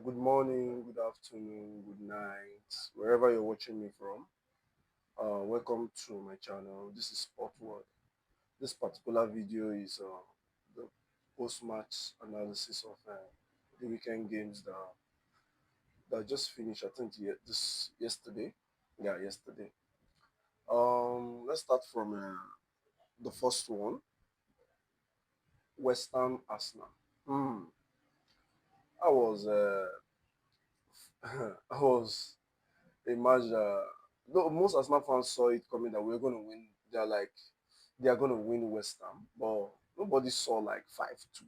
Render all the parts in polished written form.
Good morning, good afternoon, good night, wherever you're watching me from. Welcome to my channel. This is Sport World. This particular video is the post-match analysis of the weekend games that just finished. I think this yesterday. Yeah, yesterday. Let's start from the first one. West Ham Arsenal. Hmm. I was I was imagine no, most Arsenal fans saw it coming that we are going to win. They are going to win West Ham, but nobody saw like 5-2.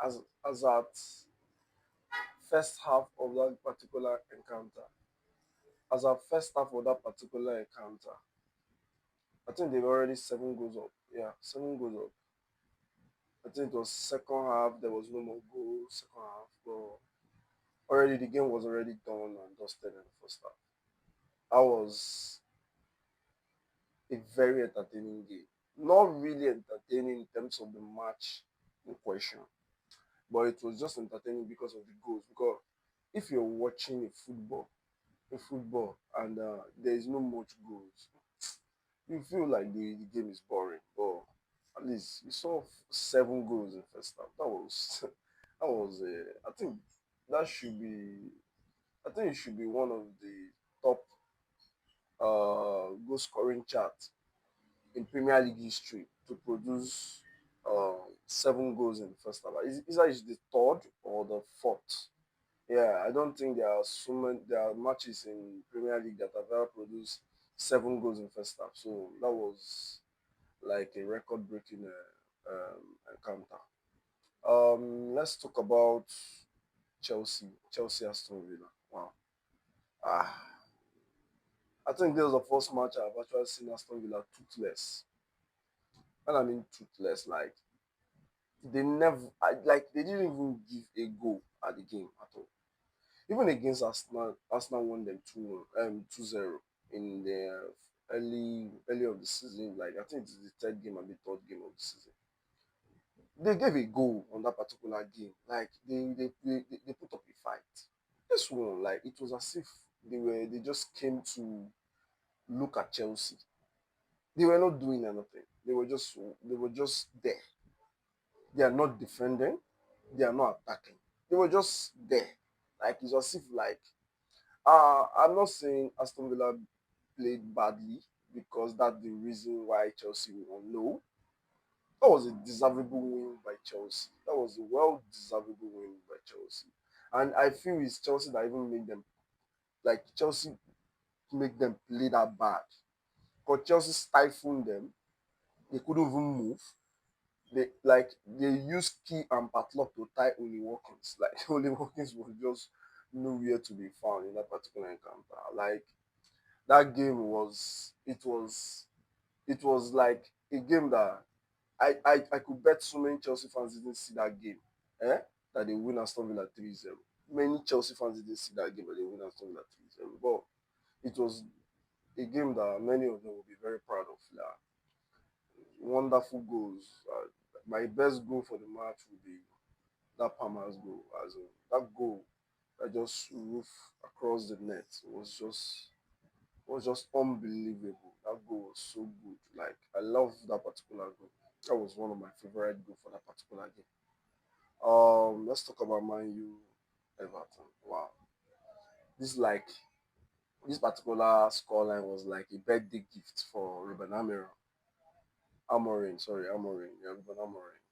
As at first half of that particular encounter, as at first half of that particular encounter, I think they were already 7 goals up. Yeah, 7 goals up. I think it was second half. There was no more goals. Second half, but already the game was already done and dusted in the first half. I was a very entertaining game. Not really entertaining in terms of the match in question, but it was just entertaining because of the goals. Because if you're watching a football, and there is no much goals, you feel like the game is boring. But at least you saw 7 goals in first half. That was that was. I think that should be. I think it should be one of the top goal scoring charts in Premier League history to produce 7 goals in the first half. Either it's the third or the fourth. Yeah, I don't think there are so many. There are matches in Premier League that have ever produced 7 goals in first half. So that was like a record-breaking encounter. Let's talk about Chelsea Aston Villa. Wow. Ah, I think this was the first match I've actually seen Aston Villa toothless. And I mean toothless, like they didn't even give a goal at the game at all. Even against Arsenal won them 2-0 in the early of the season. Like I think it's the third game and the third game of the season. They gave a goal on that particular game. Like they put up a fight. This one, like it was as if they just came to look at Chelsea. They were not doing anything. They were just there. They are not defending. They are not attacking. They were just there. Like it's as if like I'm not saying Aston Villa played badly because that's the reason why Chelsea won. No, that was a deservable win by Chelsea. That was a well deservable win by Chelsea. And I feel it's Chelsea that even made them like Chelsea make them play that bad. Because Chelsea stifled them. They couldn't even move. They used Key and Patlock to tie Oli Watkins. Like Oli Watkins was just nowhere to be found in that particular encounter. Like that game was like a game that I could bet so many Chelsea fans didn't see that game. Eh? That they win Aston Villa 3-0. Many Chelsea fans didn't see that game that they win Aston Villa 3-0. But it was a game that many of them will be very proud of. Like, wonderful goals. My best goal for the match would be that Palmer's goal. As in, that goal that just roof across the net was just unbelievable. That goal was so good. Like I love that particular goal. That was one of my favorite goals for that particular game. Let's talk about Man U Everton. Wow, this like this particular scoreline was like a birthday gift for Ruben Amorim. Amorim, sorry, Amorim. Yeah, Ruben Amorim.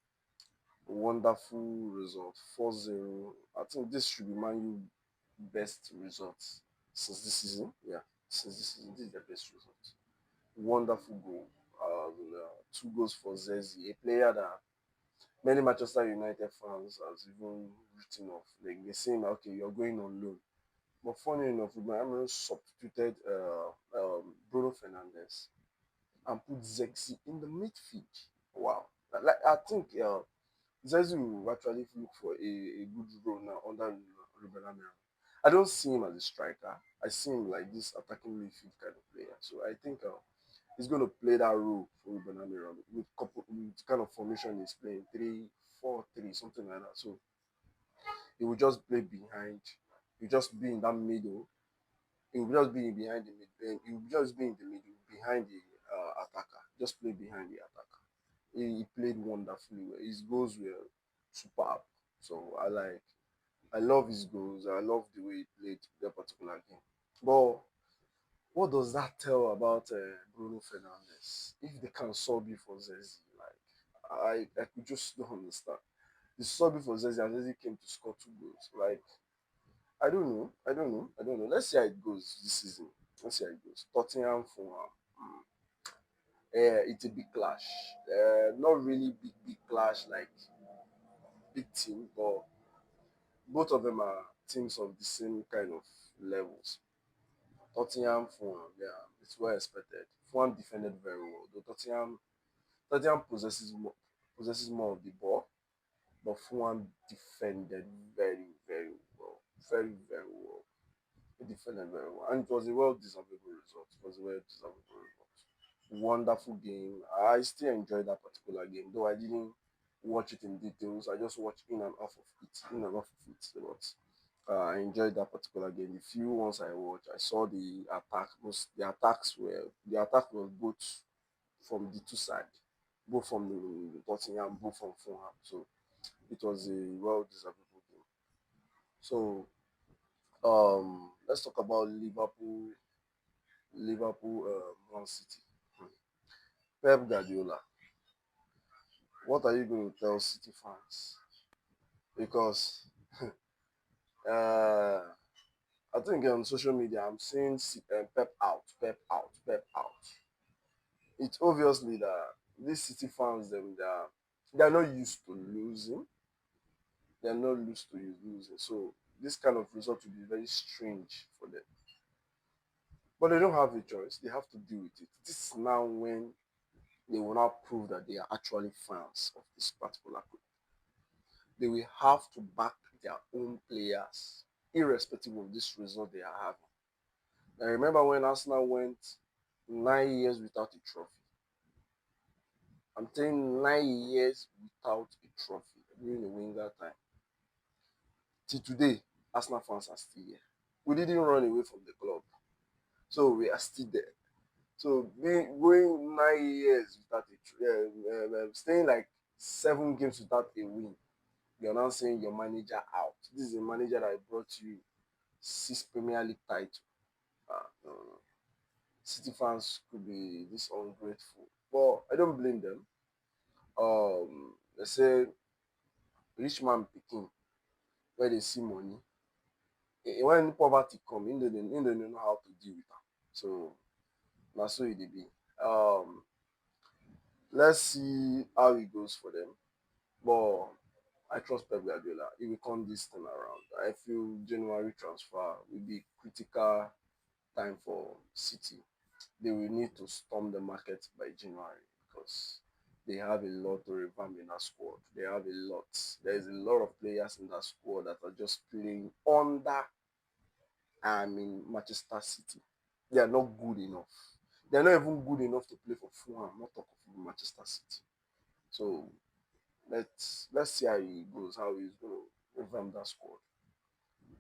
Wonderful result, 4-0. I think this should be Man U best result since this season. Yeah, since this season, this is the best result. Wonderful goal. 2 goals for Zezi, a player that many Manchester United fans has even written off. Like they're saying, okay, you're going on loan. But funny enough, Ruben Amorim substituted Bruno Fernandes and put Zexi in the midfield. Wow. Like I think Zexi will actually look for a good role now under Ruben Amorim. I don't see him as a striker. I see him like this attacking midfield kind of player. So I think he's going to play that role for Ruben Amorim with kind of formation he's playing 3-4-3 something like that. So he will just play behind. You just be in that middle. He will just be behind the mid. He will just be in the middle behind the attacker. Just play behind the attacker. He played wonderfully well. His goals were superb. So I love his goals. I love the way he played that particular game. But what does that tell about Bruno Fernandes? If they can sub you for Zezi, like I could just don't understand. The sub for Zezi and Zezi came to score two goals. Like I don't know. I don't know. I don't know. Let's see how it goes this season. Let's see how it goes. Tottenham for it's a big clash. Not really big clash like big team, but both of them are teams of the same kind of levels. Tottenham for yeah, it's well expected. Fulham defended very well. Though Tottenham possesses more of the ball, but Fulham defended very well. Very well. He defended very well. And it was a well deserved result. It was a well deserved result. Wonderful game. I still enjoyed that particular game, though I didn't watch it in details. I just watched in and off of it, in and off of it. But I enjoyed that particular game. The few ones I watched, I saw the attack. The attack was both from the two sides, both from the Tottenham, both from Fulham. So it was a well deserved game. So let's talk about Man City. Pep Guardiola. What are you going to tell City fans? Because uh, I think on social media I'm seeing Pep out, Pep out, Pep out. It's obviously that these City fans they're not used to losing. They're not used to losing. So this kind of result will be very strange for them. But they don't have a choice. They have to deal with it. This is now when they will now prove that they are actually fans of this particular club. They will have to back their own players, irrespective of this result they are having. I remember when Arsenal went 9 years without a trophy. I'm saying 9 years without a trophy during the Wenger time. Till today, Arsenal fans are still here. We didn't run away from the club, so we are still there. So going 9 years without staying like 7 games without a win, you're now saying your manager out. This is a manager that brought you 6 Premier League titles. No, no. City fans could be this ungrateful, but I don't blame them. They say rich man picking where they see money. When poverty come, in they know how to deal with it. So that's so it be. Um, let's see how it goes for them. But I trust Pep Guardiola. He will come this time around. I feel January transfer will be critical time for City. They will need to storm the market by January because they have a lot to revamp in that squad. They have a lot. There is a lot of players in that squad that are just playing under Manchester City. They are not good enough. They are not even good enough to play for Fulham, not talk of Manchester City. So let's see how he goes, how he's going to revamp that squad.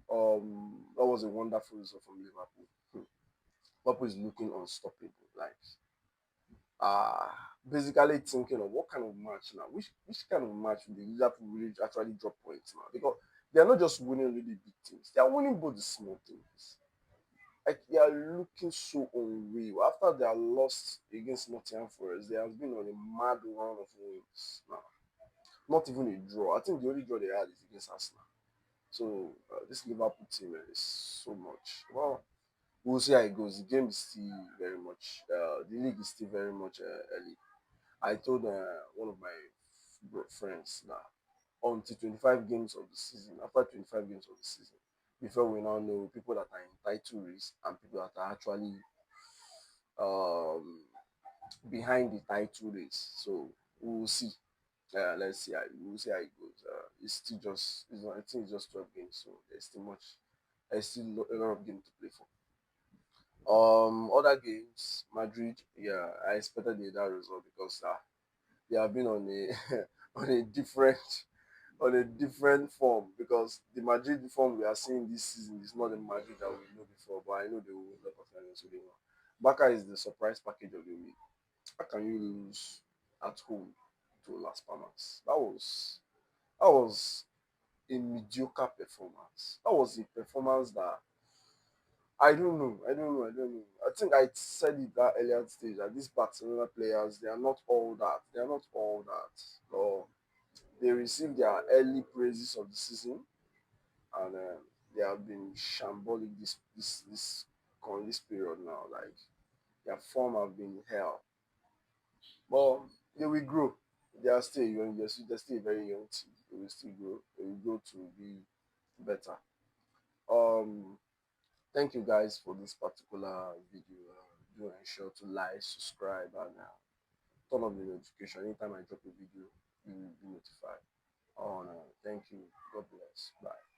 That was a wonderful result from Liverpool. Liverpool is looking unstoppable. Like uh basically thinking of what kind of match now, which kind of match will the Liverpool really actually drop points now? Because they are not just winning really big teams, they are winning both the small teams. Like they are looking so unreal. After their loss against Nottingham Forest, they have been on a mad run of wins now. Not even a draw. I think the only draw they had is against Arsenal. So this Liverpool team is so much. Well, we'll see how it goes. The game is still very much. The league is still very much early. I told one of my friends that until 25 games of the season, after 25 games of the season, before we now know people that are in title race and people that are actually um, behind the title race. So we'll see. Let's see. We'll see how it goes. It's still just. I think it's just 12 games, so there's still much. There's still a lot of games to play for. Other games, Madrid. Yeah, I expected that result because they have been on a on a different on a different form because the Madrid form we are seeing this season is not the Madrid that we know before. But I know they will win the final, so they know. Barca is the surprise package of the week. How can you lose at home to Las Palmas? That was a mediocre performance. That was a performance that I don't know. I think I said it that earlier stage that these Barcelona players they are not all that. They are not all that. Or they received their early praises of the season, and they have been shambolic this period now. Like their form have been hell, but they will grow. They are still young. They're still a very young team. They will still grow. They will grow to be better. Um, Thank you guys for this particular video. Do ensure to like, subscribe, and turn on the notification. Anytime I drop a video, you will be notified. Oh no, thank you. God bless. Bye.